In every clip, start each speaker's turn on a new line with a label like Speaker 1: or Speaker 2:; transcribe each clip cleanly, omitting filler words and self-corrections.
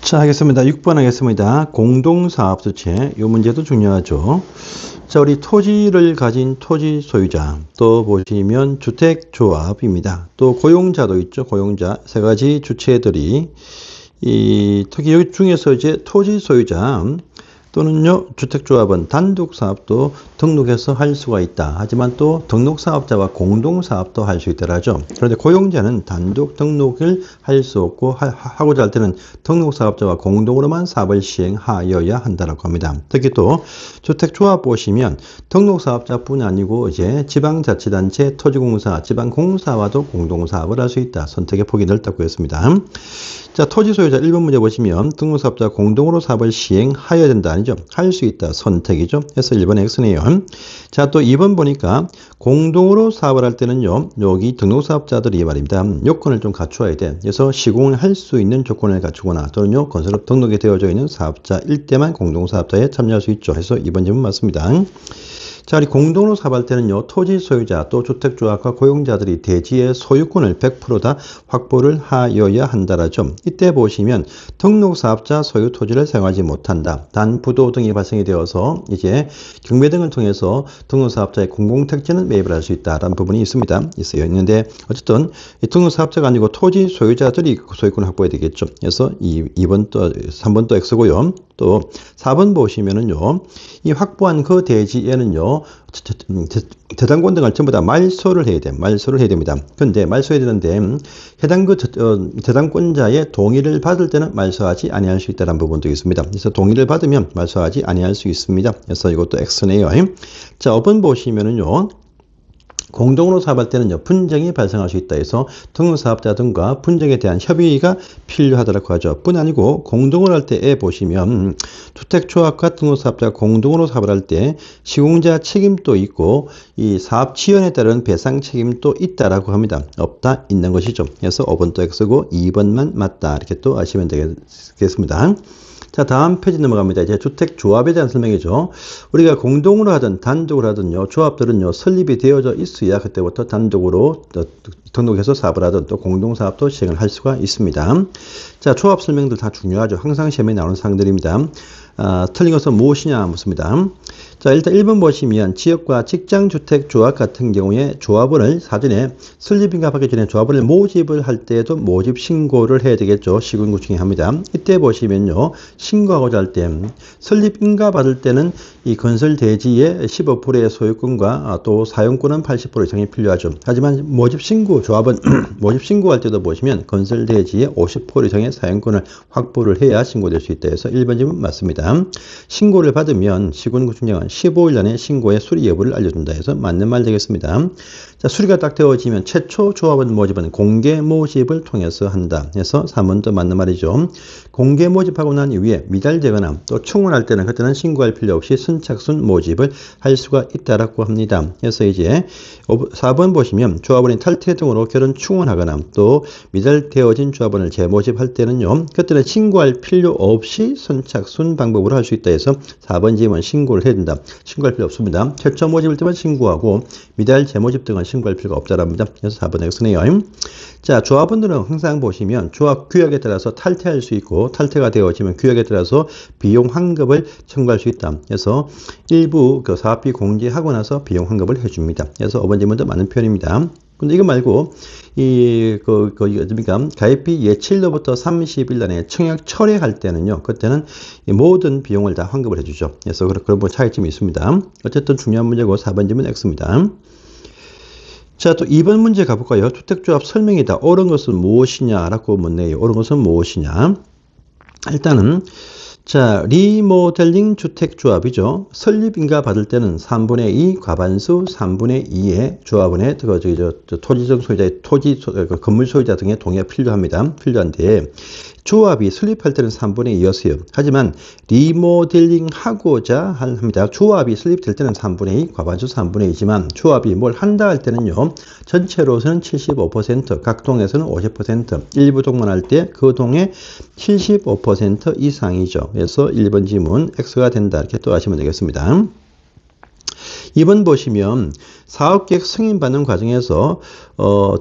Speaker 1: 자, 하겠습니다. 6번 하겠습니다. 공동사업주체. 이 문제도 중요하죠. 자, 우리 토지를 가진 토지 소유자, 또 보시면 주택조합입니다. 또 고용자도 있죠. 고용자. 세 가지 주체들이 특히 여기 중에서 이제 토지 소유자 또는요, 주택조합은 단독사업도 등록해서 할 수가 있다. 하지만 또 등록사업자와 공동사업도 할 수 있더라죠. 그런데 고용자는 단독 등록을 할 수 없고 하고자 할 때는 등록사업자와 공동으로만 사업을 시행하여야 한다라고 합니다. 특히 또 주택조합 보시면 등록사업자뿐 아니고 이제 지방자치단체, 토지공사, 지방공사와도 공동사업을 할 수 있다. 선택의 폭이 넓다고 했습니다. 자, 토지 소유자 1번 문제 보시면 등록사업자 공동으로 사업을 시행하여야 된다. 아니죠? 할 수 있다. 선택이죠. 그래서 1번 X네요. 자, 또 2번 보니까 공동으로 사업을 할 때는요. 여기 등록사업자들이 말입니다. 요건을 좀 갖추어야 돼. 그래서 시공을 할 수 있는 조건을 갖추거나 또는요. 건설업 등록이 되어져 있는 사업자일 때만 공동사업자에 참여할 수 있죠. 해서 2번 질문 맞습니다. 자, 우리 공동으로 사업할 때는요, 토지 소유자 또 주택조합과 고용자들이 대지의 소유권을 100% 다 확보를 하여야 한다라죠. 이때 보시면 등록사업자 소유 토지를 사용하지 못한다. 단 부도 등이 발생이 되어서 이제 경매 등을 통해서 등록사업자의 공공택지는 매입을 할 수 있다라는 부분이 있는데 어쨌든 이 등록사업자가 아니고 토지 소유자들이 소유권을 확보해야 되겠죠. 그래서 2번 또 3번 또 X고요. 또 4번 보시면은요, 이 확보한 그 대지에는요, 재단권 등을 전부 다 말소를 해야 됩니다. 그런데 말소해야 되는데, 해당 재단권자의 동의를 받을 때는 말소하지 아니할 수 있다는 부분도 있습니다. 그래서 동의를 받으면 말소하지 아니할 수 있습니다. 그래서 이것도 X네요. 자, 5번 보시면은요, 공동으로 사업할 때는요, 분쟁이 발생할 수 있다 해서 등록사업자 등과 분쟁에 대한 협의가 필요하다고 하죠. 뿐 아니고 공동을 할 때에 보시면 주택조합과 등록사업자가 공동으로 사업을 할 때 시공자 책임도 있고 이 사업 지연에 따른 배상 책임도 있다라고 합니다. 없다, 있는 것이죠. 그래서 5번 또 X고 2번만 맞다. 이렇게 또 아시면 되겠습니다. 자, 다음 페이지 넘어갑니다. 이제 주택조합에 대한 설명이죠. 우리가 공동으로 하든 단독으로 하든요, 조합들은요, 설립이 되어져 있어야 그때부터 단독으로 등록해서 사업을 하든 또 공동사업도 시행을 할 수가 있습니다. 자, 조합 설명들 다 중요하죠. 항상 시험에 나오는 사항들입니다. 틀린 것은 무엇이냐 묻습니다. 자, 일단 1번 보시면 지역과 직장주택조합 같은 경우에 조합원을 사전에 설립인가하기 전에 조합원을 모집을 할 때에도 모집 신고를 해야 되겠죠. 시군구청이 합니다. 이때 보시면요, 신고하고자 할 때 설립인가 받을 때는 이 건설 대지의 15%의 소유권과 또 사용권은 80% 이상이 필요하죠. 하지만 모집 신고 조합원 모집 신고할 때도 보시면 건설 대지의 50% 이상의 사용권을 확보를 해야 신고될 수 있다 해서 1번 질문 맞습니다. 신고를 받으면 시군구청장은 15일 안에 신고의 수리 여부를 알려준다 해서 맞는 말 되겠습니다. 자, 수리가 딱 되어지면 최초 조합원 모집은 공개 모집을 통해서 한다. 해서 3번도 맞는 말이죠. 공개 모집하고 난 이후에 미달되거나 또 충원할 때는 그때는 신고할 필요 없이 선착순 모집을 할 수가 있다라고 합니다. 그래서 이제 4번 보시면 조합원이 탈퇴 등으로 결혼 충원하거나 또 미달되어진 조합원을 재모집할 때는요, 그때는 신고할 필요 없이 선착순 방법으로 할 수 있다 해서 4번 질문 신고를 해야 된다. 신고할 필요 없습니다. 최초 모집일 때만 신고하고 미달 재모집 등은 신고할 필요가 없다랍니다. 그래서 4번 X네요. 자, 조합원들은 항상 보시면 조합 규약에 따라서 탈퇴할 수 있고 탈퇴가 되어지면 규약에 따라서 비용 환급을 청구할 수 있다. 그래서 일부 그 사업비 공제하고 나서 비용 환급을 해줍니다. 그래서 5번 질문도 맞는 표현입니다. 근데 이거 말고 가입비 예치일로부터 30일 안에 청약 철회할 때는요, 그때는 이 모든 비용을 다 환급을 해주죠. 그래서 그런 차이점이 있습니다. 어쨌든 중요한 문제고 4번 질문 X입니다. 자, 또 2번 문제 가볼까요? 주택조합 설명이다. 옳은 것은 무엇이냐라고 묻네요. 옳은 것은 무엇이냐? 일단은 자, 리모델링 주택조합이죠. 설립인가 받을 때는 3분의 2 과반수 3분의 2의 조합원의 토지적 소유자의 건물 소유자 등의 동의가 필요한데 조합이 설립할 때는 3분의 2였어요. 하지만 리모델링 하고자 합니다. 조합이 설립될 때는 3분의 2, 과반수 3분의 2지만 조합이 뭘 한다 할 때는요, 전체로서는 75%, 각 동에서는 50%, 일부 동만 할 때 그 동의 75% 이상이죠. 그래서 1번 지문 X가 된다. 이렇게 또 하시면 되겠습니다. 2번 보시면 사업계획 승인받는 과정에서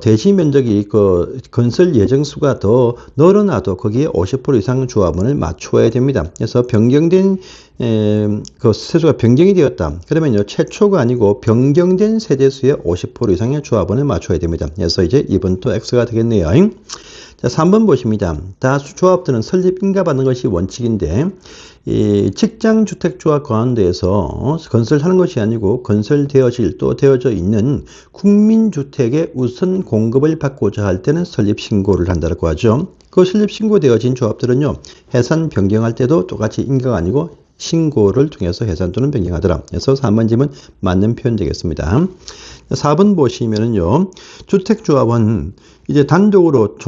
Speaker 1: 대지 면적이 그 건설 예정수가 더 늘어나도 거기에 50% 이상 조합원을 맞춰야 됩니다. 그래서 변경된 그 세수가 변경이 되었다. 그러면요 최초가 아니고 변경된 세대수의 50% 이상의 조합원을 맞춰야 됩니다. 그래서 이제 2번 또 X가 되겠네요. 자, 3번 보십니다. 다수 조합들은 설립 인가받는 것이 원칙인데 이 직장주택조합 가운데에서 건설하는 것이 아니고 건설되어질 또 되어져 있는 국민주택의 우선 공급을 받고자 할 때는 설립신고를 한다고 하죠. 그 설립신고되어진 조합들은요 해산 변경할 때도 똑같이 인가가 아니고 신고를 통해서 해산 또는 변경하더라. 그래서 3번 질문 맞는 표현 되겠습니다. 4번 보시면은요 주택조합은 이제 단독으로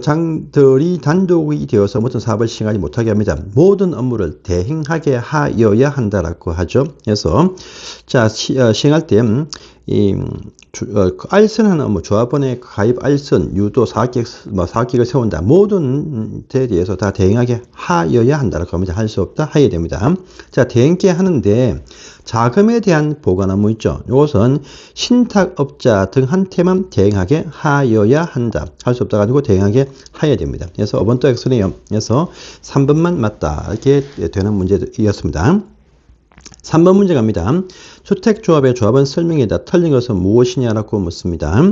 Speaker 1: 장들이 단독이 되어서 모든 사업을 시행하지 못하게 합니다. 모든 업무를 대행하게 하여야 한다라고 하죠. 그래서 시행할 때 알선하는 업무, 조합원의 가입 알선, 유도, 사업계획을 세운다. 모든 데 대해서 다 대행하게 하여야 한다라고 합니다. 할 수 없다, 하여야 됩니다. 자, 대행께 하는데 자금에 대한 보관 업무 있죠. 이것은 신탁업자 등한테만 대행하게 하여야 한다. 할 수 없다가 아니고 대행하게 하여야 됩니다. 그래서 5번 또 X네요. 그래서 3번만 맞다. 이렇게 되는 문제이었습니다. 3번 문제 갑니다. 주택조합의 조합원 설명에다 틀린 것은 무엇이냐라고 묻습니다.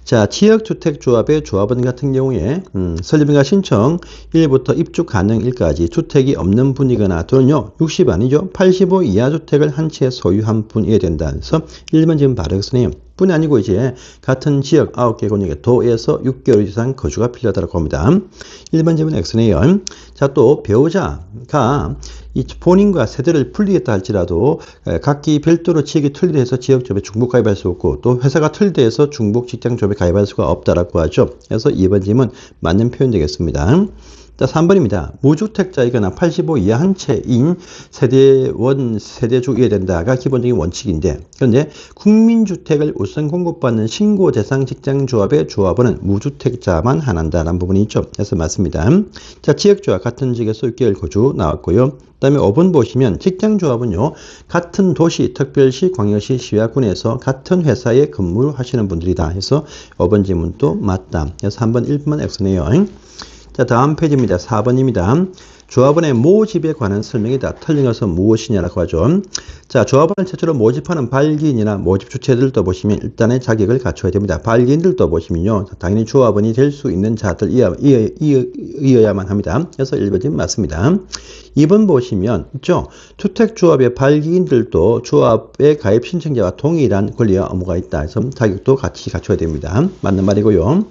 Speaker 1: 자, 지역주택조합의 조합원 같은 경우에 설립인가 신청 1부터 입주 가능일까지 주택이 없는 분이거나 또는요 60 아니죠 85 이하 주택을 한 채 소유한 분이어야 된다. 그래서 1번 지금 바로 X네요. 뿐이 아니고 이제 같은 지역 9개 권역의 도에서 6개월 이상 거주가 필요하다고 합니다. 1번 질문 X네요. 자, 또 배우자가 이 본인과 세대를 분리했다 할지라도 각기 별도로 지역이 틀리해서 지역조합에 중복 가입할 수 없고 또 회사가 틀리해서 중복 직장조합에 가입할 수가 없다라고 하죠. 그래서 2번 질문 맞는 표현 되겠습니다. 자, 3번입니다. 무주택자이거나 85 이하 한 채인 세대주이어야 된다가 기본적인 원칙인데 그런데 국민주택을 우선 공급받는 신고 대상 직장조합의 조합원은 무주택자만 한한다라는 부분이 있죠. 그래서 맞습니다. 자, 지역조합 같은 지역에서 6개월 거주 나왔고요. 그 다음에 5번 보시면 직장조합은요 같은 도시, 특별시, 광역시, 시야군에서 같은 회사에 근무하시는 분들이다 해서 5번 질문도 맞다. 그래서 3번 1번만 X네요. 자, 다음 페이지입니다. 4번입니다. 조합원의 모집에 관한 설명이다. 틀린 것은 무엇이냐라고 하죠. 자, 조합원을 최초로 모집하는 발기인이나 모집 주체들도 보시면 일단의 자격을 갖춰야 됩니다. 발기인들도 보시면요. 당연히 조합원이 될 수 있는 자들이어야만 합니다. 그래서 1번 지금 맞습니다. 2번 보시면 있죠. 주택조합의 발기인들도 조합의 가입 신청자와 동일한 권리와 의무가 있다. 그래서 자격도 같이 갖춰야 됩니다. 맞는 말이고요.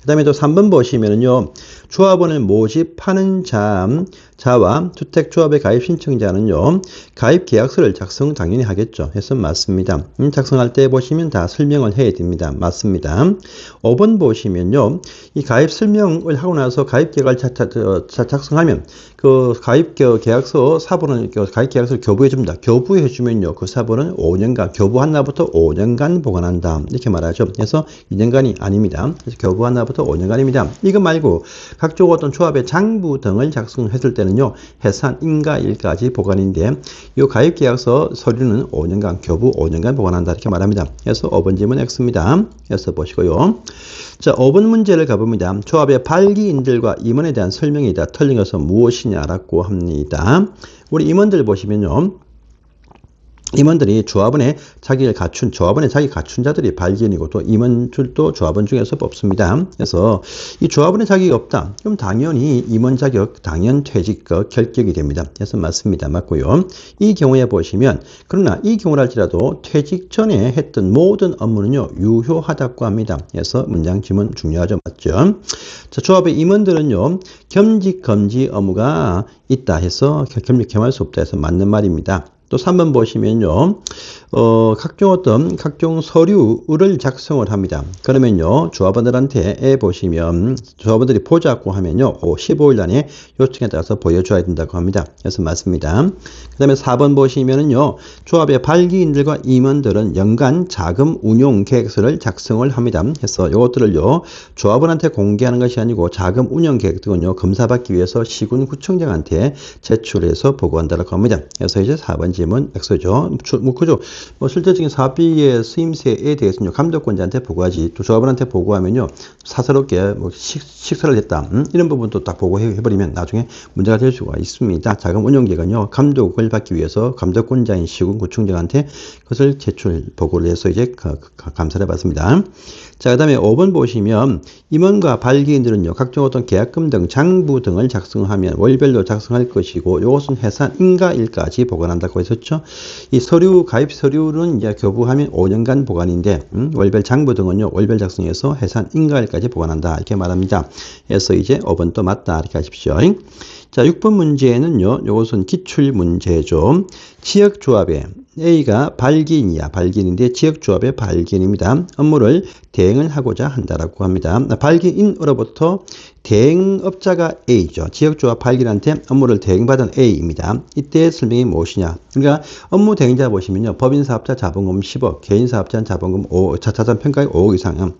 Speaker 1: 그 다음에 또 3번 보시면은요, 조합원을 모집하는 자와 주택조합의 가입 신청자는요, 가입 계약서를 작성 당연히 하겠죠. 해서 맞습니다. 작성할 때 보시면 다 설명을 해야 됩니다. 맞습니다. 5번 보시면요, 이 가입 설명을 하고 나서 가입 계약을 작성하면 그 가입 계약서 사본은 가입 계약서를 교부해 줍니다. 교부해 주면요, 그 사본은 5년간 교부한 날부터 5년간 보관한다. 이렇게 말하죠. 그래서 2년간이 아닙니다. 그래서 교부한 날부터 5년간입니다. 이거 말고 각종 어떤 조합의 장부 등을 작성했을 때는요, 해산 인가일까지 보관인데 이 가입 계약서 서류는 5년간 교부 5년간 보관한다 이렇게 말합니다. 그래서 5번 질문 X입니다. 그래서 보시고요. 자, 5번 문제를 가봅니다. 조합의 발기인들과 임원에 대한 설명이다. 틀린 것은 무엇이냐라고 합니다. 우리 임원들 보시면요. 임원들이 조합원의 자기 갖춘 자들이 발기인이고 또 임원들도 조합원 중에서 뽑습니다. 그래서 이 조합원의 자격이 없다. 그럼 당연히 임원 자격 당연 퇴직 결격이 됩니다. 그래서 맞습니다. 맞고요. 이 경우에 보시면 그러나 이 경우랄지라도 퇴직 전에 했던 모든 업무는요 유효하다고 합니다. 그래서 문장 지문 중요하죠. 맞죠? 자, 조합의 임원들은요 겸직 금지 업무가 있다 해서 겸직 겸할 수 없다 해서 맞는 말입니다. 또 3번 보시면요, 각종 서류를 작성을 합니다. 그러면요, 조합원들한테 보시면, 조합원들이 보자고 하면요, 15일 안에 요청에 따라서 보여줘야 된다고 합니다. 그래서 맞습니다. 그 다음에 4번 보시면은요, 조합의 발기인들과 임원들은 연간 자금 운용 계획서를 작성을 합니다. 그래서 이것들을요, 조합원한테 공개하는 것이 아니고 자금 운용 계획 등은요, 검사받기 위해서 시군구청장한테 제출해서 보고한다고 합니다. 그래서 이제 4번 질문 X죠. 그죠. 실제적인 사업비의 수임세에 대해서는 감독권자한테 보고하지. 또 조합원한테 보고하면요. 사사롭게 식사를 했다. 이런 부분도 딱 보고해버리면 나중에 문제가 될 수가 있습니다. 자금 운용기관요. 감독을 받기 위해서 감독권자인 시군구청장한테 그것을 제출 보고를 해서 이제 감사를 받습니다. 자, 그 다음에 5번 보시면 임원과 발기인들은요, 각종 어떤 계약금 등 장부 등을 작성하면 월별로 작성할 것이고, 이것은 해산 인가일까지 보관한다고 했었죠. 이 서류, 가입 서류는 이제 교부하면 5년간 보관인데, 월별 장부 등은요, 월별 작성해서 해산 인가일까지 보관한다. 이렇게 말합니다. 그래서 이제 5번 또 맞다. 이렇게 하십시오. 자, 6번 문제는요, 이것은 기출 문제죠. 지역조합에 A가 발기인이야. 발기인인데 지역조합의 발기인입니다. 업무를 대행을 하고자 한다라고 합니다. 발기인으로부터 대행업자가 A죠. 지역조합 발기인한테 업무를 대행받은 A입니다. 이때 설명이 무엇이냐? 그러니까 업무 대행자 보시면요. 법인사업자 자본금 10억, 개인사업자는 자본금 5억, 자산평가액 5억 이상.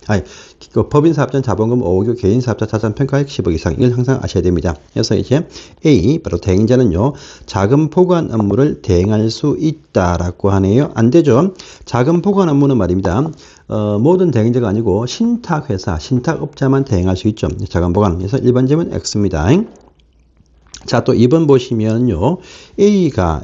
Speaker 1: 법인사업자는 자본금 5억, 개인사업자 자산평가액 10억 이상. 이걸 항상 아셔야 됩니다. 그래서 이제 A, 바로 대행자는요. 자금 보관 업무를 대행할 수 있다라고 하네요. 안 되죠. 자금 보관 업무는 말입니다. 모든 대행자가 아니고 신탁회사, 신탁업자만 대행할 수 있죠. 자금 보관. 그래서 1번 질문 X입니다. 자, 또 2번 보시면요. A가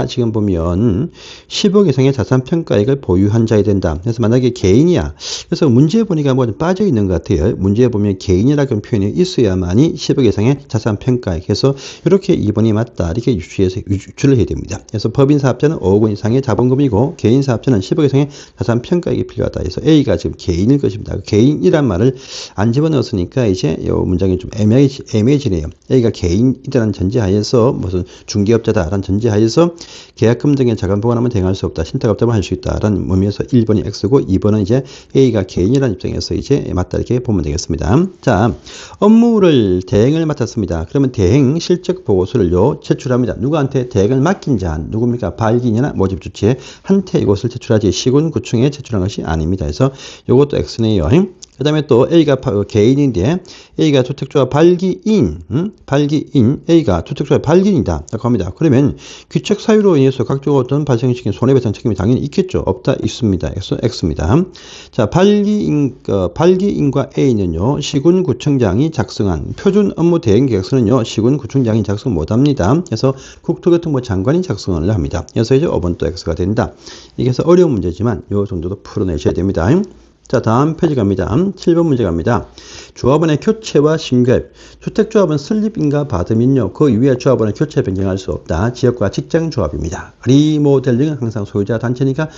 Speaker 1: 지금 보면 10억 이상의 자산 평가액을 보유한 자야 된다. 그래서 만약에 개인이야. 그래서 문제에 보니까 뭐 좀 빠져 있는 것 같아요. 문제에 보면 개인이라는 표현이 있어야만이 10억 이상의 자산 평가액. 그래서 이렇게 2번이 맞다. 이렇게 유추를 해야 됩니다. 그래서 법인 사업자는 5억 원 이상의 자본금이고 개인 사업자는 10억 이상의 자산 평가액이 필요하다. 그래서 A가 지금 개인일 것입니다. 개인이란 말을 안 집어넣었으니까 이제 이 문장이 좀 애매해지네요. A가 개인이라는 전제하에서 무슨 중개업자다라는 전제하에서 계약금 등의 자금 보관하면 대행할 수 없다. 신탁업자만 할 수 있다라는 의미에서 1번이 X고 2번은 이제 A가 개인이라는 입장에서 이제 맞다 이렇게 보면 되겠습니다. 자, 업무를 대행을 맡았습니다. 그러면 대행 실적 보고서를요 제출합니다. 누구한테? 대행을 맡긴 자 누굽니까? 발기인이나 모집 주체한테 이것을 제출하지 시군구청에 제출한 것이 아닙니다. 그래서 이것도 X네요. 그 다음에 또 A가 개인인데 A가 주택조합 발기인, A가 주택조합 발기인이다 라고 합니다. 그러면 귀책 사유로 인해서 각종 어떤 발생시킨 손해배상 책임이 당연히 있겠죠. 없다 있습니다. 그래서 X입니다. 자, 발기인과 A는요 시군구청장이 작성한 표준 업무 대행 계획서는요 시군구청장이 작성 못합니다. 그래서 국토교통부 장관이 작성을 합니다. 그래서 이제 5번 또 X가 된다. 이게 해서 어려운 문제지만 이 정도도 풀어내셔야 됩니다. 자, 다음 페이지 갑니다. 7번 문제 갑니다. 조합원의 교체와 신결. 주택조합은 설립인가 받으면요. 그 이후에 조합원의 교체 변경할 수 없다. 지역과 직장조합입니다. 리모델링은 항상 소유자 단체니까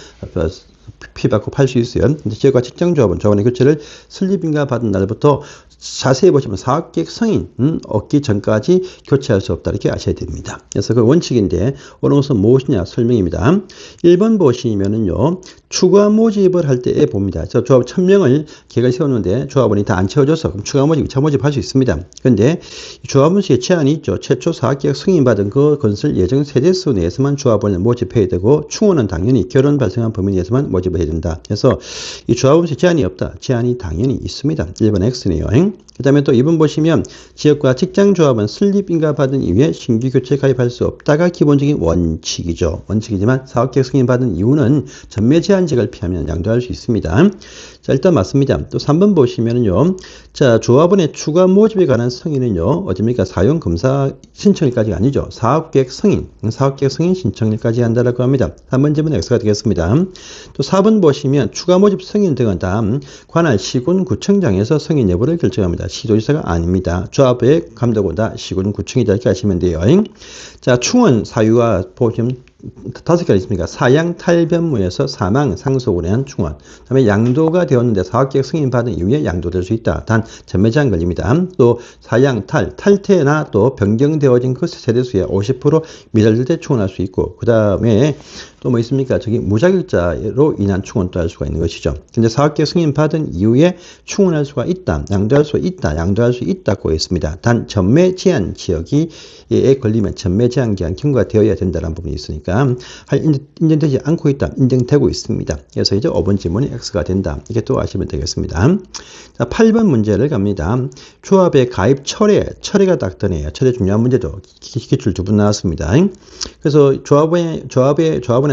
Speaker 1: 피받고 팔 수 있어요. 근데 지역과 직장조합은 조합원의 교체를 설립인가 받은 날부터 자세히 보시면 사업계획 승인 얻기 전까지 교체할 수 없다. 이렇게 아셔야 됩니다. 그래서 그 원칙인데 오늘 것은 무엇이냐 설명입니다. 1번 보시면은요. 추가 모집을 할 때 봅니다. 조합 1000명을 계획을 세웠는데 조합원이 다 안 채워줘서 그럼 추가 모집, 2차 모집할 수 있습니다. 그런데 조합원 수의 제한이 있죠. 최초 사업계획 승인받은 그 건설 예정 세대수 내에서만 조합원을 모집해야 되고 충원은 당연히 결혼 발생한 범위 내에서만 모집을 해야 된다. 그래서 이 조합원 수의 제한이 없다. 제한이 당연히 있습니다. 1번 X네요. 그 다음에 또 2번 보시면 지역과 직장조합은 설립인가 받은 이후에 신규 교체 가입할 수 없다가 기본적인 원칙이죠. 원칙이지만 사업계획 승인받은 이유는 전매 제한직을 피하면 양도할 수 있습니다. 자, 일단 맞습니다. 또 3번 보시면은요. 자, 조합원의 추가 모집에 관한 승인은요. 어딥니까? 사용검사 신청일까지가 아니죠. 사업계획 승인 신청일까지 한다라고 합니다. 3번 질문은 X가 되겠습니다. 또 4번 보시면 추가 모집 승인 등은 다 관할 시군구청장에서 승인 여부를 결정합니다. 시도지사가 아닙니다. 조합의 감독은 다 시군구청이다 이렇게 하시면 돼요. 자, 충원 사유가 보시면 5개가 있습니까? 사양 탈변무에서 사망, 상속으로 인한 충원. 그다음에 양도가 되었는데 사업계획 승인받은 이후에 양도될 수 있다. 단 전매 제한 걸립니다. 또 사양 탈퇴나 또 변경되어진 그 세대수의 50% 미달될 때 충원할 수 있고 그다음에 또 뭐 있습니까? 저기 무자격자로 인한 충원도 할 수가 있는 것이죠. 근데 사업계획 승인받은 이후에 충원할 수가 있다. 양도할 수 있다고 했습니다. 단 전매 제한 지역에 걸리면 전매 제한 기한 경과되어야 된다는 부분이 있으니까 있으니까 인정되지 않고 있다. 인정되고 있습니다. 그래서 이제 5번 지문이 X가 된다. 이게 또 아시면 되겠습니다. 자, 8번 문제를 갑니다. 조합의 가입 철회가 딱 떠네요. 철회 중요한 문제도 기출 2분 나왔습니다. 그래서 조합원의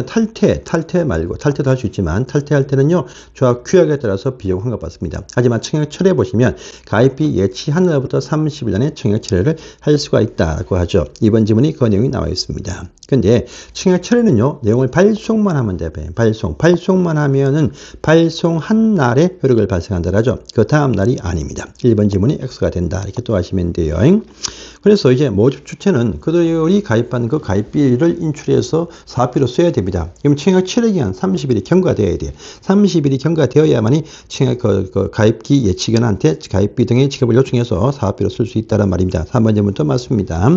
Speaker 1: 탈퇴 말고 탈퇴도 할 수 있지만 탈퇴할 때는요 조합 규약에 따라서 비용 환급받습니다. 하지만 청약 철회 보시면 가입비 예치한 날부터 30일 안에 청약 철회를 할 수가 있다고 하죠. 이번 지문이 그 내용이 나와 있습니다. 근데 청약 철회는요 내용을 발송만 하면 돼요. 발송만 하면은 발송한 날에 효력을 발생한다라죠. 그 다음 날이 아닙니다. 1번 지문이 X가 된다. 이렇게 또 하시면 돼요. 그래서 이제 모집 주체는 그들이 가입한 그 가입비를 인출해서 사업비로 써야 됩니다. 그럼 청약 철회 기간 30일이 경과되어야 돼요. 30일이 경과되어야만이 청약 그 가입기 예치견한테 가입비 등의 지급을 요청해서 사업비로 쓸 수 있다는 말입니다. 3번 질문도 맞습니다.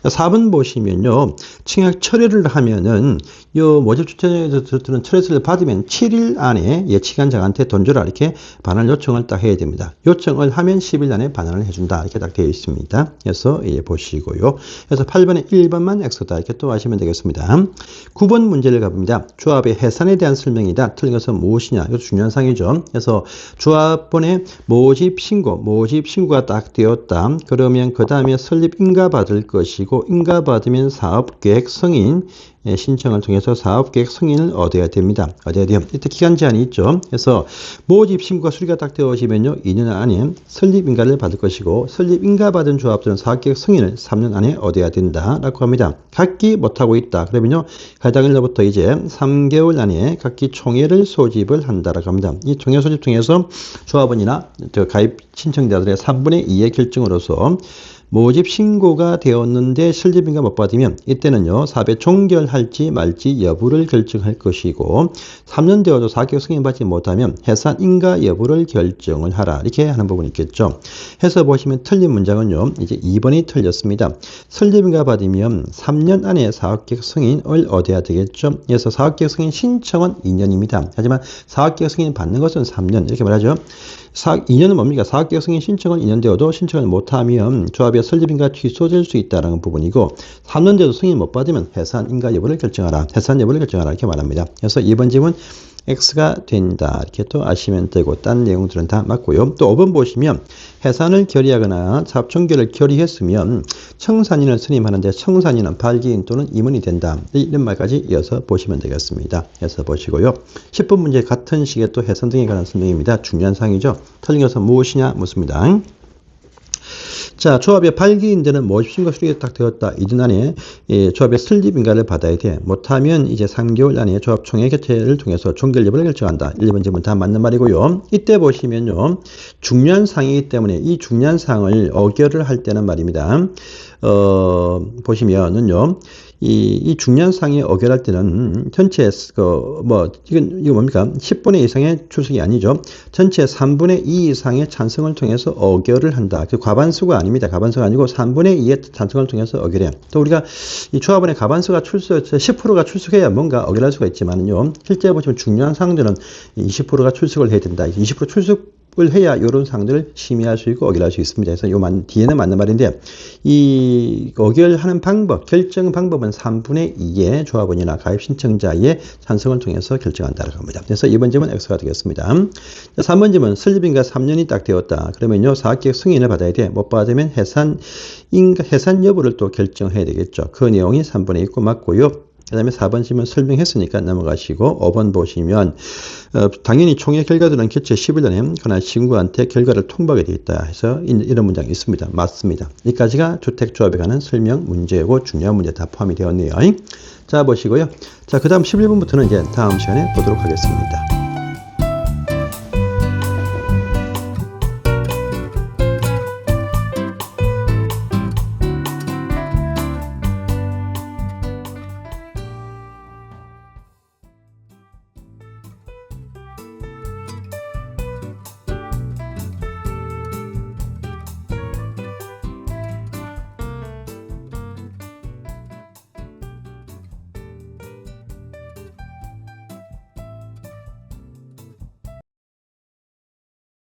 Speaker 1: 4번 보시면요. 청약 철회를 하면은 요 모집 주체들은 철회서를 받으면 7일 안에 예치관장한테 돈 줘라 이렇게 반환 요청을 딱 해야 됩니다. 요청을 하면 10일 안에 반환을 해준다 이렇게 딱 되어 있습니다. 그래서 보시고요. 그래서 8번에 1번만 X다 이렇게 또 하시면 되겠습니다. 9번 문제를 가봅니다. 조합의 해산에 대한 설명이다. 틀린 것은 무엇이냐? 이거 중요한 사항이죠. 그래서 조합원의 모집 신고가 딱 되었다. 그러면 그 다음에 설립 인가받을 것이고 인가받으면 사업계획 승인 신청을 통해서 사업계획 승인을 얻어야 됩니다. 얻어야 돼요. 이때 기간 제한이 있죠. 그래서 모집 신고가 수리가 딱 되어지면요 2년 안에 설립 인가를 받을 것이고 설립 인가 받은 조합들은 사업계획 승인을 3년 안에 얻어야 된다라고 합니다. 각기 못하고 있다. 그러면요 해당 일로부터 이제 3개월 안에 각기 총회를 소집을 한다라고 합니다. 이 총회 소집 통해서 조합원이나 가입 신청자들의 3분의 2의 결정으로서 모집 신고가 되었는데 설립인가 못 받으면 이때는요 사업에 종결할지 말지 여부를 결정할 것이고 3년 되어도 사업계획 승인받지 못하면 해산 인가 여부를 결정을 하라 이렇게 하는 부분이 있겠죠. 해서 보시면 틀린 문장은요 이제 2번이 틀렸습니다. 설립인가 받으면 3년 안에 사업계획 승인을 얻어야 되겠죠. 그래서 사업계획 승인 신청은 2년입니다. 하지만 사업계획 승인 받는 것은 3년 이렇게 말하죠. 2년은 뭡니까? 사업계획 승인 신청은 2년 되어도 신청을 못하면 조합의 설립인가 취소될 수 있다는 부분이고 3년 되어도 승인 못 받으면 해산 인가 여부를 결정하라. 해산 여부를 결정하라 이렇게 말합니다. 그래서 이번 질문 X가 된다. 이렇게 또 아시면 되고 딴 내용들은 다 맞고요. 또 5번 보시면 해산을 결의하거나 사업 종결을 결의했으면 청산인을 선임하는데 청산인은 발기인 또는 임원이 된다. 이런 말까지 이어서 보시면 되겠습니다. 해서 보시고요. 10번 문제 같은 시기에 또 해산 등에 관한 설명입니다. 중요한 사항이죠. 틀린 것은 무엇이냐 묻습니다. 자, 조합의 발기인들은 모집 신고 수리가 딱 되었다. 2년 안에 조합의 설립 인가를 받아야 돼. 못하면 이제 3개월 안에 조합 총회 개최를 통해서 종결 여부를 결정한다. 1번 질문 다 맞는 말이고요. 이때 보시면요. 중요한 사항이기 때문에 이 중요한 사항을 어결을 할 때는 말입니다. 보시면은요. 이 중요한 사항에 어결할 때는 전체 이거 뭡니까? 10분의 2 이상의 출석이 아니죠. 전체 3분의 2 이상의 찬성을 통해서 어결을 한다. 그 과반수가 아닙니다. 과반수가 아니고 3분의 2의 찬성을 통해서 어결해요. 또 우리가 이 조합원의 과반수가 10%가 출석해야 뭔가 어결할 수가 있지만요. 실제 보시면 중요한 사항들은 20%가 출석을 해야 된다. 20% 출석을 해야 이런 사항들을 심의할 수 있고 어결할 수 있습니다. 그래서 뒤에는 맞는 말인데 이 어결하는 방법, 결정 방법은 3분의 2의 조합원이나 가입 신청자의 찬성을 통해서 결정한다고 합니다. 그래서 이번 질문 X가 되겠습니다. 3번 질문 설립인가 3년이 딱 되었다. 그러면요 사업계획 승인을 받아야 돼. 못 받으면 해산 여부를 또 결정해야 되겠죠. 그 내용이 3번에 있고 맞고요. 그 다음에 4번 질문 설명했으니까 넘어가시고 5번 보시면 당연히 총회 결과들은 개최 10일 안에 그날 친구한테 결과를 통보하게 되어 있다 해서 이런 문장이 있습니다. 맞습니다. 여기까지가 주택조합에 관한 설명 문제고 중요한 문제 다 포함이 되었네요. 자 보시고요. 자, 그 다음 11번부터는 이제 다음 시간에 보도록 하겠습니다.